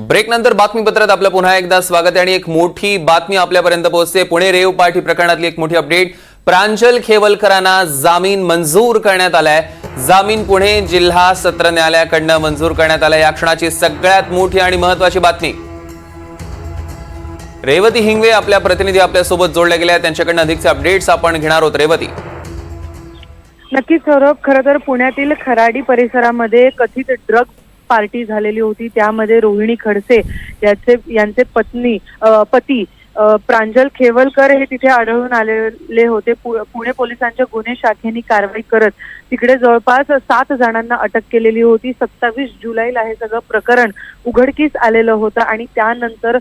Break नंतर बातमीपत्रात आपलं पुन्हा एकदा स्वागत आहे आणि एक मोठी बातमी आपल्यापर्यंत पोहोचते। पुणे रेव पार्टी प्रकरणातली एक मोठी अपडेट। प्रांजल खेवलकरांना जामीन मंजूर करण्यात आलाय। जामीन पुणे जिल्हा सत्र न्यायालयाकडून मंजूर करण्यात आलाय। या क्षणाची सगळ्यात मोठी आणि महत्त्वाची बातमी। रेवती हिंगवे आपल्या प्रतिनिधी आपल्या सोबत जोडल्या गेल्या, त्यांच्याकडून अधिकचे अपडेट्स आपण घेणार आहोत। रेवती, नक्कीच सौरभ, खरं तर पुण्यातील खराडी परिसरामध्ये कथित ड्रग पार्टी झालेली होती। त्यामध्ये रोहिणी खडसे यांचे पती प्रांजल खेवलकर हे तिथे आढळून आलेले होते। पुणे पोलिसांच्या गुन्हे शाखेने कारवाई करत तिकडे जवळपास 7 जणांना अटक केलेली होती। 27 जुलैला हे सगळं प्रकरण उघडकीस आलेलं होतं आणि त्यानंतर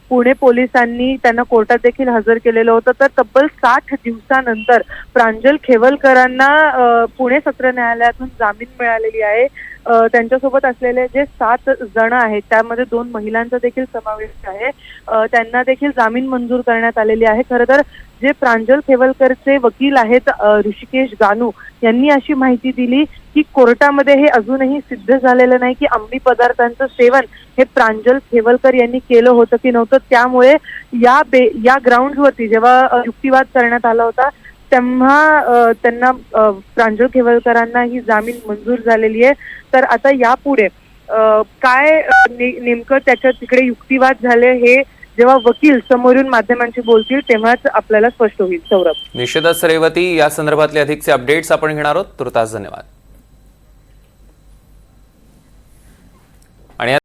पुणे पोलिसांनी त्यांना कोर्टात देखील हजर केलेलं होतं। तर तब्बल 60 दिवसानंतर प्रांजल खेवलकरांना पुणे सत्र न्यायालयातून जामीन मिळालेली आहे। त्यांच्यासोबत असलेले जे 7 जण आहेत त्यामध्ये 2 महिलांचा देखील समावेश आहे। त्यांना देखील जामीन मंजूर करण्यात आलेली आहे। खरं तर जे प्रांजल खेवलकरचे वकील आहेत ऋषिकेश गानू यांनी अशी माहिती दिली की कोर्टामध्ये हे अजूनही सिद्ध झालेलं नाही की अंमली पदार्थांचं सेवन हे प्रांजल खेवलकर यांनी केलं होतं की नव्हतं। त्यामुळे या ग्राउंडवरती जेव्हा युक्तिवाद करण्यात आला होता तेव्हा त्यांना प्रांजल खेवलकरांना ही जामीन मंजूर झालेली आहे। तर आता यापुढे काय नेमकं त्याच्या तिकडे युक्तिवाद झाले हे जेव्हा वकील समोरून माध्यमांशी बोलतील तेव्हाच आपल्याला स्पष्ट होईल। सौरभ, निश्चितच रेवती, या संदर्भातले अधिकचे अपडेट्स आपण घेणार आहोत। तुर्तास धन्यवाद। आणि